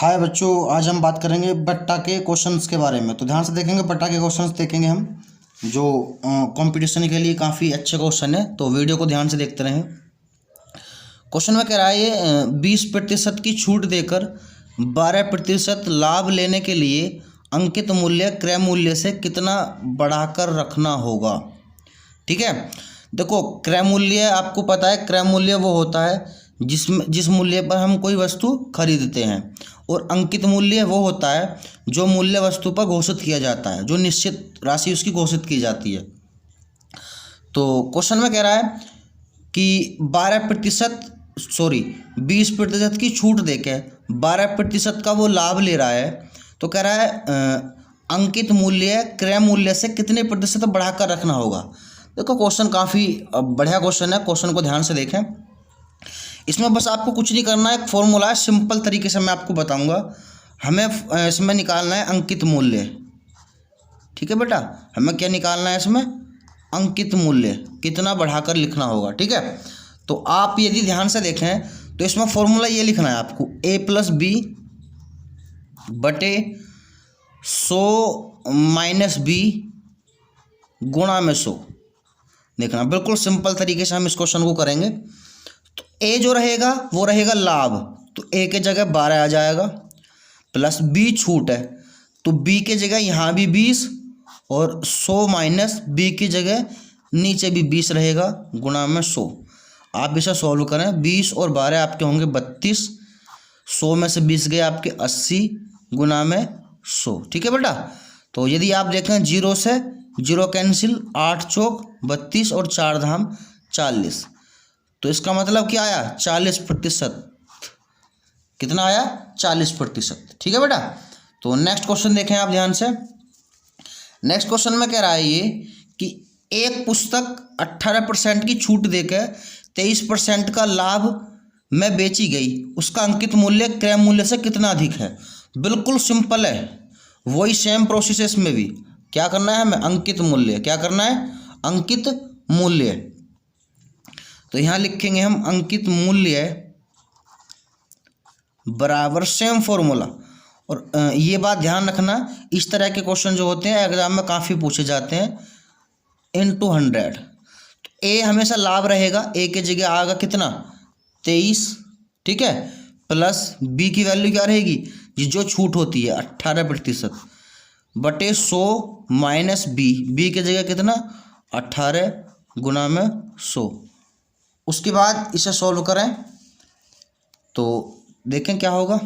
हाय बच्चों, आज हम बात करेंगे बट्टा के क्वेश्चंस के बारे में। तो ध्यान से देखेंगे, बट्टा के क्वेश्चंस देखेंगे हम, जो कंपटीशन के लिए काफ़ी अच्छे क्वेश्चन है। तो वीडियो को ध्यान से देखते रहें। क्वेश्चन में कह रहा है ये 20% की छूट देकर 12% लाभ लेने के लिए अंकित मूल्य क्रय मूल्य से कितना बढ़ाकर रखना होगा। ठीक है, देखो क्रय मूल्य आपको पता है, क्रय मूल्य वो होता है जिस मूल्य पर हम कोई वस्तु खरीदते हैं, और अंकित मूल्य वो होता है जो मूल्य वस्तु पर घोषित किया जाता है, जो निश्चित राशि उसकी घोषित की जाती है। तो क्वेश्चन में कह रहा है कि 20% की छूट देके 12% का वो लाभ ले रहा है। तो कह रहा है अंकित मूल्य क्रय मूल्य से कितने प्रतिशत बढ़ाकर रखना होगा। देखो क्वेश्चन काफ़ी बढ़िया क्वेश्चन है, क्वेश्चन को ध्यान से देखें। इसमें बस आपको कुछ नहीं करना है, एक फॉर्मूला है, सिंपल तरीके से मैं आपको बताऊंगा। हमें इसमें निकालना है अंकित मूल्य। ठीक है बेटा, हमें क्या निकालना है इसमें? अंकित मूल्य कितना बढ़ाकर लिखना होगा। ठीक है, तो आप यदि ध्यान से देखें तो इसमें फॉर्मूला ये लिखना है आपको, a+b बटे 100 - b गुणा में 100। देखना बिल्कुल सिंपल तरीके से हम इस क्वेश्चन को करेंगे। तो ए जो रहेगा वो रहेगा लाभ, तो ए के जगह 12 आ जाएगा, प्लस बी छूट है तो बी के जगह यहाँ भी 20, और 100 - बी की जगह नीचे भी 20 रहेगा, गुणा में 100। आप इसे सॉल्व करें, 20 और 12 आपके होंगे 32, 100 में से 20 गए आपके 80, गुणा में 100। ठीक है बेटा, तो यदि आप देखें 0 से 0 कैंसिल, 8 चौक 32 और 4 धाम 40। तो इसका मतलब क्या आया? 40%। कितना आया? 40%। ठीक है बेटा, तो नेक्स्ट क्वेश्चन देखें आप ध्यान से। नेक्स्ट क्वेश्चन में कह रहा है ये कि एक पुस्तक 18% की छूट देकर 23% का लाभ में बेची गई, उसका अंकित मूल्य क्रय मूल्य से कितना अधिक है। बिल्कुल सिंपल है, वही सेम प्रोसेस में भी क्या करना है हमें? अंकित मूल्य। क्या करना है? अंकित मूल्य। तो यहाँ लिखेंगे हम अंकित मूल्य बराबर सेम फॉर्मूला। और ये बात ध्यान रखना, इस तरह के क्वेश्चन जो होते हैं एग्जाम में काफ़ी पूछे जाते हैं, × 100। तो ए हमेशा लाभ रहेगा, ए के जगह आएगा कितना? 23। ठीक है, प्लस बी की वैल्यू क्या रहेगी? जो छूट होती है 18% बटे 100 - बी के जगह कितना? 18 गुणा में 100। उसके बाद इसे सॉल्व करें तो देखें क्या होगा।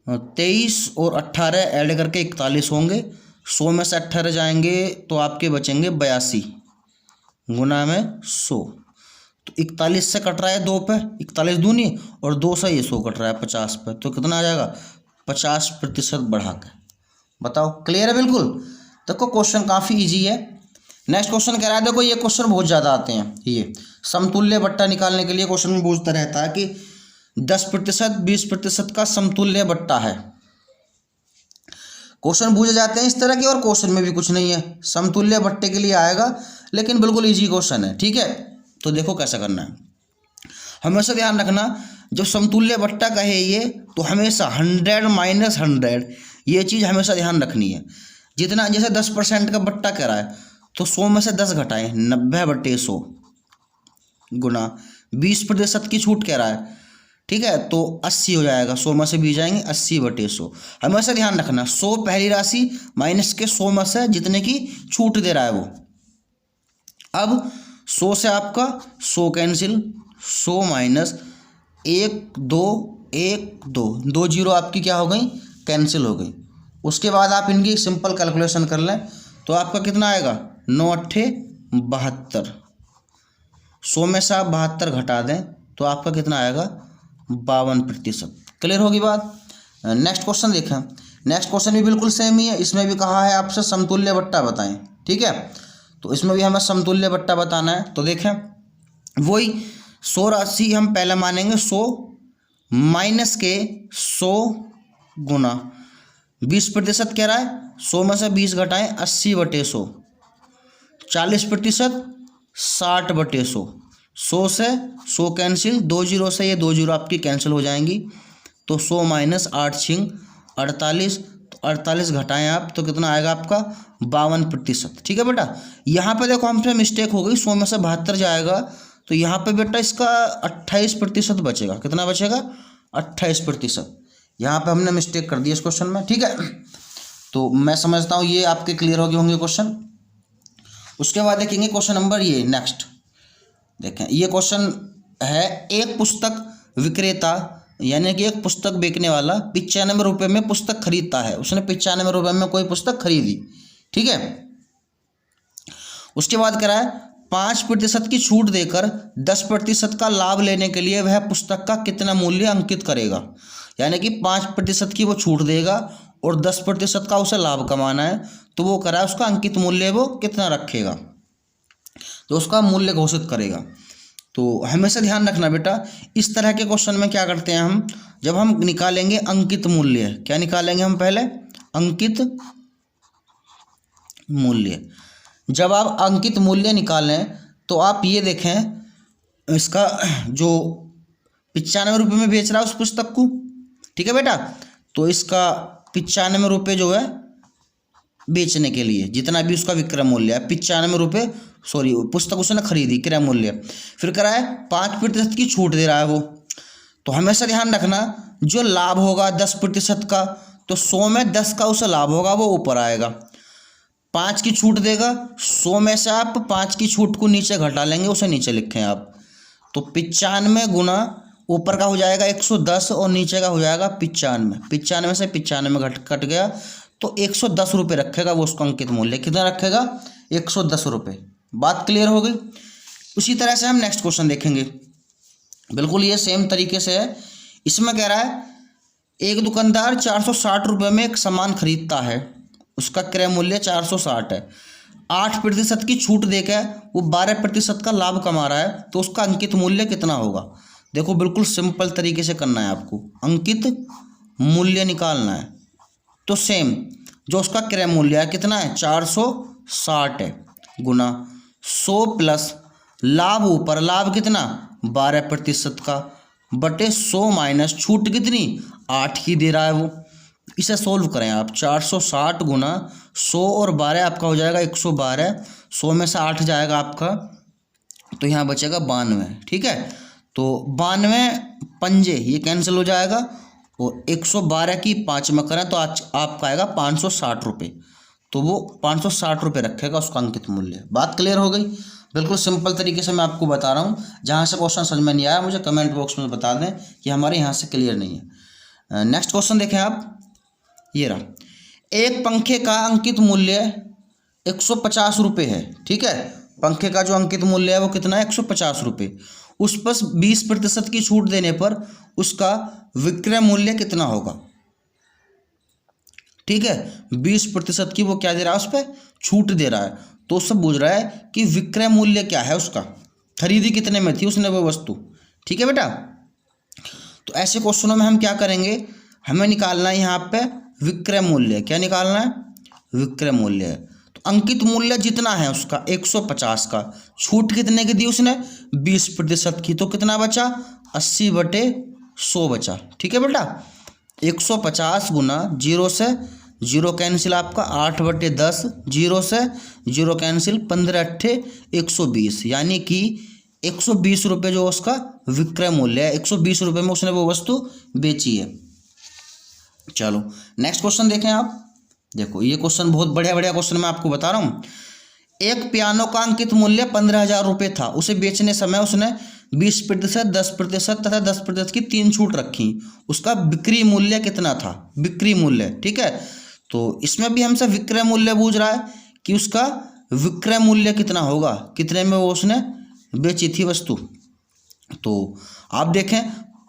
23 और 18 ऐड करके 41 होंगे, 100 में से 18 जाएंगे तो आपके बचेंगे 82, गुना में 100। तो 41 से कट रहा है 2 पे, 41 दूनी, और 2 से ये 100 कट रहा है 50 पे, तो कितना आ जाएगा? 50% बढ़ा के। बताओ, क्लियर है? बिल्कुल। देखो क्वेश्चन काफ़ी इजी है। नेक्स्ट क्वेश्चन कह रहा है, देखो ये क्वेश्चन बहुत ज़्यादा आते हैं, ये समतुल्य बट्टा निकालने के लिए क्वेश्चन में पूछता रहता है कि 10% 20% का समतुल्य बट्टा है। क्वेश्चन पूछे जाते हैं इस तरह के, और क्वेश्चन में भी कुछ नहीं है, समतुल्य बट्टे के लिए आएगा, लेकिन बिल्कुल इजी क्वेश्चन है। ठीक है, तो देखो कैसे करना है। हमेशा ध्यान रखना, जब समतुल्य बट्टा कहे ये, तो हमेशा 100 - 100 ये चीज़ हमेशा ध्यान रखनी है। जितना, जैसे 10% का बट्टा कह रहा है तो 100 में से 10 घटाएं, 90/100, गुना 20% की छूट कह रहा है। ठीक है, तो 80 हो जाएगा, 100 में से 20 जाएंगे, 80/100। हमेशा ध्यान रखना, 100 पहली राशि माइनस के 100 में से जितने की छूट दे रहा है वो। अब 100 से आपका 100 कैंसिल, 100 माइनस 1 2 1 2 2 जीरो आपकी क्या हो गई? कैंसिल हो गई। उसके बाद आप इनकी सिंपल कैलकुलेशन कर लें तो आपका कितना आएगा? 9 8 72। 100 में से आप 72 घटा दें तो आपका कितना आएगा? 52%। क्लियर होगी बात? नेक्स्ट क्वेश्चन देखें। नेक्स्ट क्वेश्चन भी बिल्कुल सेम ही है, इसमें भी कहा है आपसे समतुल्य बट्टा बताएं। ठीक है, तो इसमें भी हमें समतुल्य बट्टा बताना है। तो देखें वही 100 राशि हम पहले मानेंगे 100 माइनस के 100 गुना 20% कह रहा है, 100 में से 20 घटाएं, 80/100, 40%, 60/100, 100 से 100 कैंसिल, 2 जीरो से ये 2 जीरो आपकी कैंसिल हो जाएंगी, तो 100 माइनस 8 छिंग 48, तो 48 घटाएं आप तो कितना आएगा आपका 52%। ठीक है बेटा, यहाँ पे देखो हमसे मिस्टेक हो गई, 100 में से 72 जाएगा तो यहाँ पे बेटा इसका 28% बचेगा। कितना बचेगा? 28%। यहाँ पे हमने मिस्टेक कर दी इस क्वेश्चन में। ठीक है, तो मैं समझता हूँ ये आपके क्लियर हो गए होंगे क्वेश्चन। उसके बाद देखेंगे क्वेश्चन नंबर ये नेक्स्ट। देखें ये क्वेश्चन है, एक पुस्तक विक्रेता यानी कि एक पुस्तक बेचने वाला 95 रुपये में पुस्तक खरीदता है। उसने 95 रुपये में कोई पुस्तक खरीदी। ठीक है, उसके बाद कह रहा है 5% की छूट देकर 10% का लाभ लेने के लिए वह पुस्तक का कितना मूल्य अंकित करेगा। यानी कि 5% की वो छूट देगा और 10% का उसे लाभ कमाना है, तो वो करा उसका अंकित मूल्य वो कितना रखेगा, तो उसका मूल्य घोषित करेगा। तो हमेशा ध्यान रखना बेटा, इस तरह के क्वेश्चन में क्या करते हैं हम, जब हम निकालेंगे अंकित मूल्य, क्या निकालेंगे हम पहले? अंकित मूल्य। जब आप अंकित मूल्य निकालें तो आप ये देखें इसका जो 95 रुपये में बेच रहा है उस पुस्तक को। ठीक है बेटा, तो इसका 95 रुपये जो है बेचने के लिए जितना भी उसका विक्रय मूल्य है 95 रुपये, सॉरी पुस्तक उसने खरीदी क्रय मूल्य, फिर कराए 5% की छूट दे रहा है वो। तो हमेशा ध्यान रखना जो लाभ होगा 10% का, तो 100 में 10 का उसे लाभ होगा वो ऊपर आएगा। 5 की छूट देगा, 100 में से आप 5 की छूट को नीचे घटा लेंगे, उसे नीचे लिखें आप। तो 95 गुना ऊपर का हो जाएगा 110 और नीचे का हो जाएगा 95। 95 से 95 कट गया तो 110 रुपये रखेगा वो उसका अंकित मूल्य। कितना रखेगा? 110 रुपये। बात क्लियर हो गई। उसी तरह से हम नेक्स्ट क्वेश्चन देखेंगे, बिल्कुल ये सेम तरीके से है। इसमें कह रहा है एक दुकानदार 460 रुपये में एक सामान खरीदता है, उसका क्रय मूल्य 460 है। 8% की छूट देकर वो 12% का लाभ कमा रहा है, तो उसका अंकित मूल्य कितना होगा? देखो बिल्कुल सिंपल तरीके से करना है आपको, अंकित मूल्य निकालना है। तो सेम जो उसका क्रय मूल्य है कितना है 460 है, गुना 100 प्लस लाभ ऊपर, लाभ कितना 12% का, बटे 100 माइनस छूट कितनी 8 की दे रहा है वो। इसे सोल्व करें आप, 460 गुना 100 और 12 आपका हो जाएगा 112। 100 में से 8 जाएगा आपका, तो यहाँ बचेगा 92। ठीक है, तो 92 पंजे ये कैंसिल हो जाएगा और 112 की 5 में करें तो आज आपका आएगा 560 रुपये। तो वो 560 रुपये रखेगा उसका अंकित मूल्य। बात क्लियर हो गई। बिल्कुल सिंपल तरीके से मैं आपको बता रहा हूँ। जहाँ से क्वेश्चन समझ में नहीं आया मुझे कमेंट बॉक्स में बता दें कि हमारे यहाँ से क्लियर नहीं है। नेक्स्ट क्वेश्चन देखें आप, ये रहा। एक पंखे का अंकित मूल्य 150 रुपये है। ठीक है, पंखे का जो अंकित मूल्य है वो कितना है 150 रुपये। उस पर 20% की छूट देने पर उसका विक्रय मूल्य कितना होगा? ठीक है, 20% की वो क्या दे रहा है, उस पर छूट दे रहा है, तो उससे पूछ रहा है कि विक्रय मूल्य क्या है उसका, खरीदी कितने में थी उसने वो वस्तु। ठीक है बेटा, तो ऐसे क्वेश्चनों में हम क्या करेंगे, हमें निकालना है यहाँ पे विक्रय मूल्य। क्या निकालना है? विक्रय मूल्य। तो अंकित मूल्य जितना है उसका 150 का, छूट कितने की दी उसने 20% की, तो कितना बचा 80/100 बचा। ठीक है बेटा, 150 गुना 0 से 0 कैंसिल आपका 8/10, 0 से 0 कैंसिल 15×8 120, यानी कि 120 रुपये जो उसका विक्रय मूल्य है, 120 रुपये में उसने वो वस्तु बेची है। चलो नेक्स्ट क्वेश्चन देखें आप। देखो ये क्वेश्चन बहुत बढ़िया बढ़िया क्वेश्चन मैं आपको बता रहा हूँ। एक पियानो का अंकित मूल्य 15,000 रुपये था, उसे बेचने समय उसने 20%, 10% तथा 10% की 3 छूट रखी। उसका बिक्री मूल्य कितना था? बिक्री मूल्य। ठीक है, तो इसमें भी हमसे विक्रय मूल्य पूछ रहा है कि उसका विक्रय मूल्य कितना होगा, कितने में वो उसने बेची थी वस्तु। तो आप देखें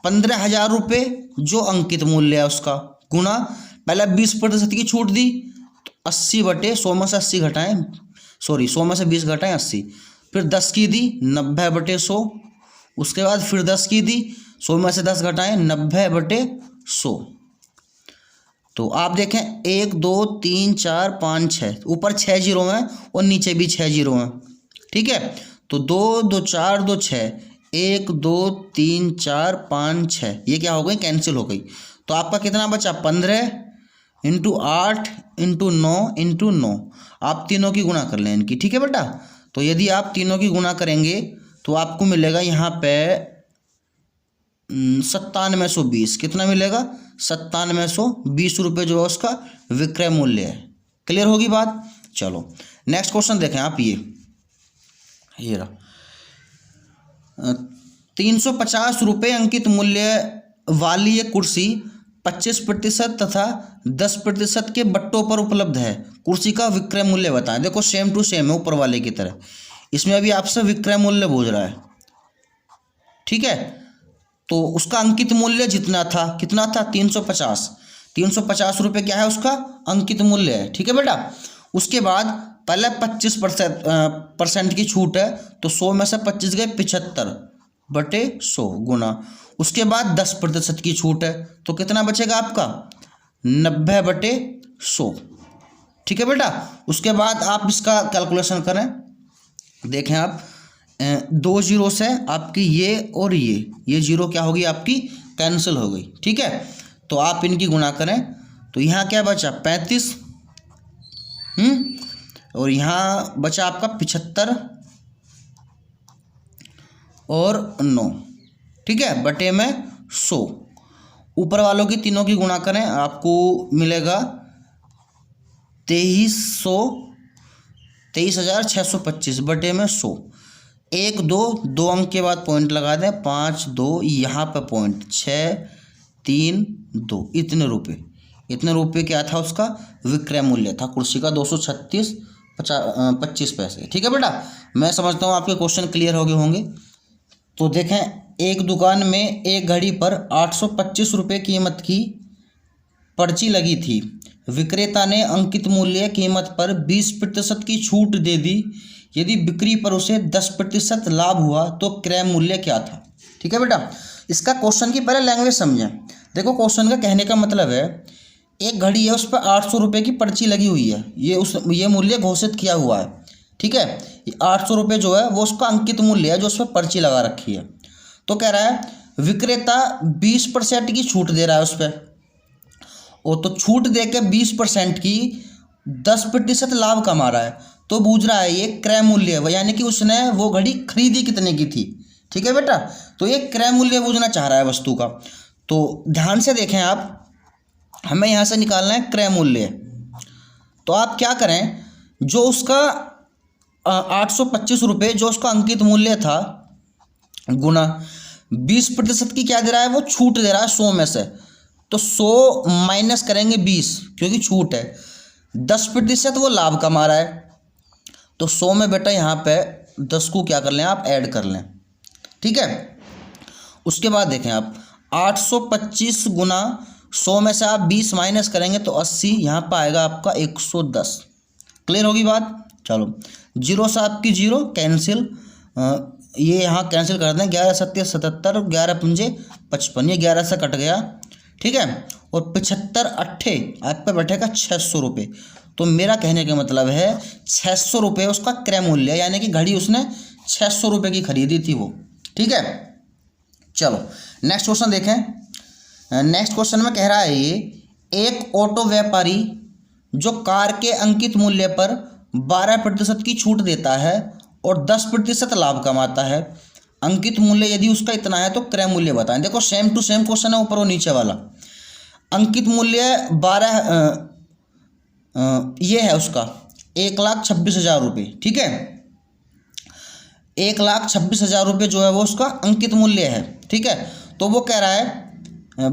15,000 रुपये जो अंकित मूल्य है उसका, गुना पहले 20% की छूट दी तो 80/100 में से 80 घटाएं, सॉरी 100 में से 20 घटाएं 80, फिर 10 की दी 90/100, उसके बाद फिर 10 की दी 100 में से 10 घटाएं 90/100। तो आप देखें 1 2 3 4 5 6, ऊपर 6 जीरो हैं और नीचे भी 6 जीरो हैं। ठीक है, तो 2 2 4 2 6, 1 2 3 4 5 6, ये क्या हो गई, कैंसिल हो गई। तो आपका कितना बचा, 15 इंटू 8 इंटू 9 इंटू 9। आप तीनों की गुणा कर लें इनकी, ठीक है बेटा। तो यदि आप तीनों की गुणा करेंगे तो आपको मिलेगा यहाँ पे 9720। कितना मिलेगा, 9720 रुपये जो है उसका विक्रय मूल्य है। क्लियर होगी बात। चलो नेक्स्ट क्वेश्चन देखें आप। ये रहा 350 रुपये अंकित मूल्य वाली ये कुर्सी 25% तथा 10% के बट्टों पर उपलब्ध है। कुर्सी का विक्रय मूल्य बताएं। देखो सेम टू सेम है ऊपर वाले की तरह, इसमें अभी आपसे विक्रय मूल्य पूछ रहा है, ठीक है। तो उसका अंकित मूल्य जितना था, कितना था, 350। 350 रुपये क्या है उसका अंकित मूल्य है, ठीक है बेटा। उसके बाद पहले 25% की छूट है, तो 100 में से 25 गए 75/100 गुना। उसके बाद 10% की छूट है, तो कितना बचेगा आपका 90/100, ठीक है बेटा। उसके बाद आप इसका कैलकुलेशन करें, देखें आप 2 जीरो से आपकी ये और ये जीरो क्या होगी आपकी कैंसिल हो गई, ठीक है। तो आप इनकी गुणा करें तो यहाँ क्या बचा 35, और यहाँ बचा आपका 75 और 9, ठीक है, बटे में 100। ऊपर वालों की तीनों की गुणा करें, आपको मिलेगा 23,625 बटे में 100। 1 2 2 अंक के बाद पॉइंट लगा दें, 5 2 यहाँ पे पॉइंट 6 3 2, इतने रुपये क्या था उसका विक्रय मूल्य था कुर्सी का 236.25 पैसे, ठीक है बेटा। मैं समझता हूँ आपके क्वेश्चन क्लियर हो गए होंगे। तो देखें एक दुकान में एक घड़ी पर 825 रुपये कीमत की पर्ची लगी थी। विक्रेता ने अंकित मूल्य कीमत पर 20% की छूट दे दी। यदि बिक्री पर उसे 10% लाभ हुआ तो क्रय मूल्य क्या था, ठीक है बेटा। इसका क्वेश्चन की पहले लैंग्वेज समझें। देखो क्वेश्चन का कहने का मतलब है एक घड़ी है उस पर 800 रुपये की पर्ची लगी हुई है, ये मूल्य घोषित किया हुआ है, ठीक है। 800 रुपये जो है वो उसका अंकित मूल्य है जो उस पर पर्ची लगा रखी है। तो कह रहा है विक्रेता 20% की छूट दे रहा है उस पर, और तो छूट दे के 20% की 10% लाभ कमा रहा है, तो बूझ रहा है ये क्रय मूल्य है, यानी कि उसने वो घड़ी खरीदी कितने की थी, ठीक है बेटा। तो ये क्रय मूल्य बूझना चाह रहा है वस्तु का। तो ध्यान से देखें आप, हमें यहाँ से निकालना है क्रय मूल्य। तो आप क्या करें, जो उसका 825 रुपये जो उसका अंकित मूल्य था गुना 20% की क्या दे रहा है, वो छूट दे रहा है 100 में से। तो 100 माइनस करेंगे 20 क्योंकि छूट है, 10% वो लाभ कमा रहा है। तो 100 में बेटा यहाँ पे 10 को क्या कर लें आप ऐड कर लें, ठीक है। उसके बाद देखें आप 825 गुना 100 में से आप 20 माइनस करेंगे तो 80, यहाँ पर आएगा आपका 110। क्लियर होगी बात। चलो जीरो से आपकी जीरो कैंसिल, ये यहाँ कैंसिल कर दें, 11 सत्ते 77, 11 पंजे 55, ये 11 से कट गया, ठीक है। और 75 अट्ठे आप पे बैठेगा 600 रुपये। तो मेरा कहने का मतलब है 600 रुपये उसका क्रय मूल्य है, यानी कि घड़ी उसने 600 रुपये की खरीदी थी वो, ठीक है। चलो नेक्स्ट क्वेश्चन देखें। नेक्स्ट क्वेश्चन में कह रहा है ये एक ऑटो व्यापारी जो कार के अंकित मूल्य पर 12% की छूट देता है और 10% लाभ कमाता है। अंकित मूल्य यदि उसका इतना है तो क्रय मूल्य बताएं। देखो सेम टू सेम क्वेश्चन है ऊपर और नीचे वाला। अंकित मूल्य 12 ये है उसका 1,26,000 रुपये, ठीक है। 1,26,000 रुपये जो है वो उसका अंकित मूल्य है, ठीक है। तो वो कह रहा है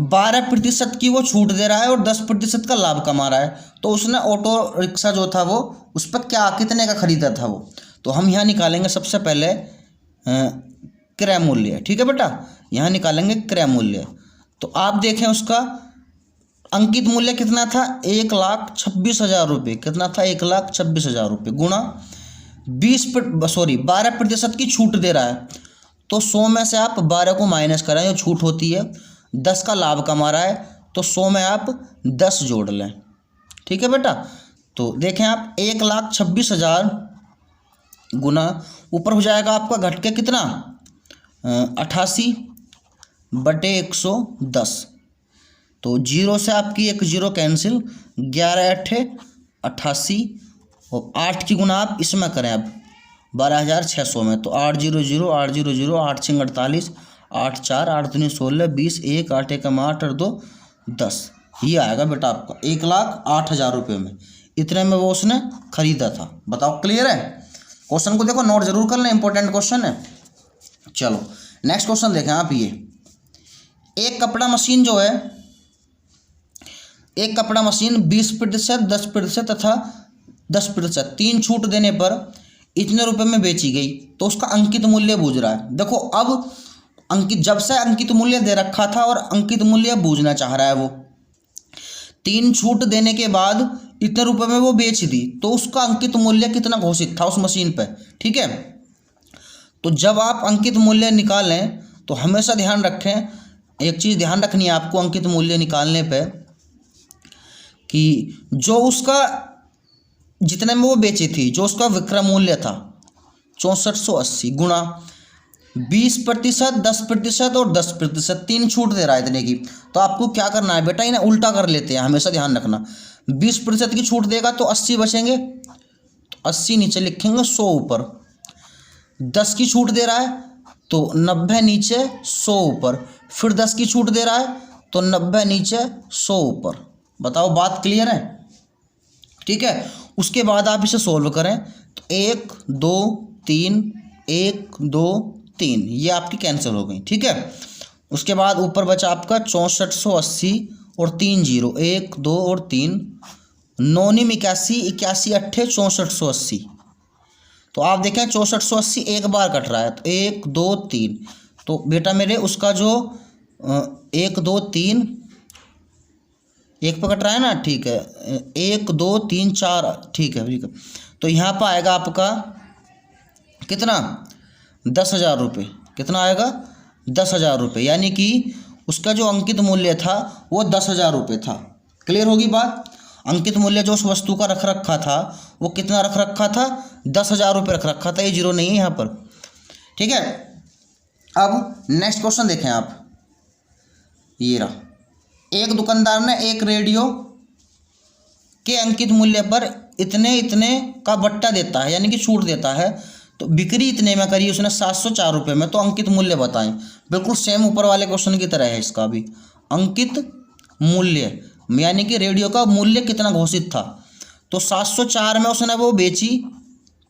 12% की वो छूट दे रहा है और 10% का लाभ कमा रहा है। तो उसने ऑटो रिक्शा जो था वो उस पर क्या कितने का खरीदा था वो। तो हम यहाँ निकालेंगे सबसे पहले क्रय मूल्य, ठीक है बेटा। यहाँ निकालेंगे क्रय मूल्य। तो आप देखें उसका अंकित मूल्य कितना था 1,26,000 रुपये। कितना था 1,26,000 रुपये गुणा 12% की छूट दे रहा है। तो 100 में से आप 12 को माइनस करें जो छूट होती है, 10 का लाभ कमा रहा है, तो 100 में आप 10 जोड़ लें, ठीक है बेटा। तो देखें आप 1,26,000 गुना ऊपर हो जाएगा आपका घट के कितना 88/110। तो 0 से आपकी एक 0 कैंसिल, 11×8 = 88 और 8 की गुना आप इसमें करें अब 12,600 में, तो 800 800 8 6 48 8 4 8 दूनी 16 20 1 8 1 8 8 2 10। ये आएगा बेटा आपका 1,08,000 रुपये में। इतने में वो उसने खरीदा था। बताओ क्लियर है? क्वेश्चन को देखो, नोट जरूर कर लें, इंपॉर्टेंट क्वेश्चन है। चलो नेक्स्ट क्वेश्चन देखें आप। ये एक कपड़ा मशीन जो है, एक कपड़ा मशीन 20%, 10% तथा 10% 3 छूट देने पर इतने रुपए में बेची गई, तो उसका अंकित मूल्य बूझ रहा है। देखो अब अंकित, जब से अंकित मूल्य दे रखा था और अंकित मूल्य बूझना चाह रहा है वो, 3 छूट देने के बाद इतने रुपए में वो बेच दी, तो उसका अंकित मूल्य कितना घोषित था उस मशीन पे। ठीक है, तो जब आप अंकित मूल्य निकालें तो हमेशा ध्यान रखें, एक चीज़ ध्यान रखनी है आपको अंकित मूल्य निकालने पे, कि जो उसका जितने में वो बेची थी, जो उसका विक्रय मूल्य था 6480 गुणा 20%, 10% और 10%, 3 छूट दे रहा है इतने की। तो आपको क्या करना है बेटा, इन्हें उल्टा कर लेते हैं, हमेशा ध्यान रखना। 20% की छूट देगा तो 80 बचेंगे, तो 80 नीचे लिखेंगे, 100 ऊपर। 10 की छूट दे रहा है तो 90 नीचे 100 ऊपर, फिर 10 की छूट दे रहा है तो 90 नीचे 100 ऊपर। बताओ बात क्लियर है? ठीक है, उसके बाद आप इसे सोल्व करें तो 1 2 3 1 2 3 ये आपकी कैंसिल हो गई। ठीक है, उसके बाद ऊपर बचा आपका 6480 और 3 0 1 2 और 3 9 81 81 8 6480। तो आप देखें 6480 एक बार कट रहा है, तो 1 2 3, तो बेटा मेरे उसका जो 1 2 3 एक पे कट रहा है ना, ठीक है, 1 2 3 4, ठीक है ठीक है। तो यहाँ पर आएगा आपका कितना, 10,000 रुपये। कितना आएगा, 10,000 रुपये, यानी कि उसका जो अंकित मूल्य था वो 10,000 रुपये था। क्लियर होगी बात? अंकित मूल्य जो उस वस्तु का रख रखा था वो कितना रख रखा था, 10,000 रुपये रख रखा था, ये जीरो नहीं है यहाँ पर। ठीक है, अब नेक्स्ट क्वेश्चन देखें आप। ये रहा, एक दुकानदार ने एक रेडियो के अंकित मूल्य पर इतने इतने का बट्टा देता है, यानी कि छूट देता है, तो बिक्री इतने में करी उसने 704 रुपये में, तो अंकित मूल्य बताएं। बिल्कुल सेम ऊपर वाले क्वेश्चन की तरह है इसका भी। अंकित मूल्य यानी कि रेडियो का मूल्य कितना घोषित था, तो 704 में उसने वो बेची।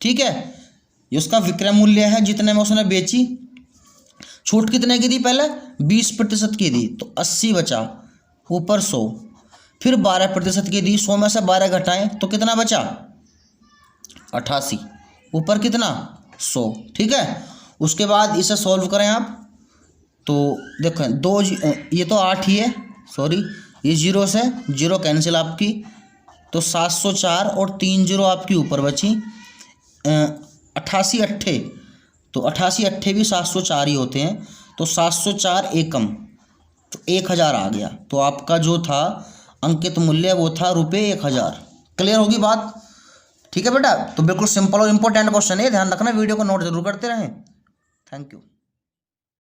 ठीक है, ये उसका विक्रय मूल्य है जितने में उसने बेची। छूट कितने की दी, पहले 20% की दी, तो 80 बचा, ऊपर 100, फिर 12% की दी, 100 में से 12 घटाएं तो कितना बचा, 88, ऊपर कितना, 100। ठीक है, उसके बाद इसे सॉल्व करें आप, तो देखें 2 ये तो 8 ही है, सॉरी ये 0 से 0 कैंसिल आपकी, तो 704 और 3 0 आपकी ऊपर बची, 88 8, तो 88 8 भी 704 ही होते हैं, तो 704 एकम, तो 1,000 आ गया। तो आपका जो था अंकित मूल्य वो था ₹1000। क्लियर होगी बात? ठीक है बेटा, तो बिल्कुल सिंपल और इम्पोर्टेंट क्वेश्चन है, ध्यान रखना, वीडियो को नोट जरूर करते रहें। Thank you.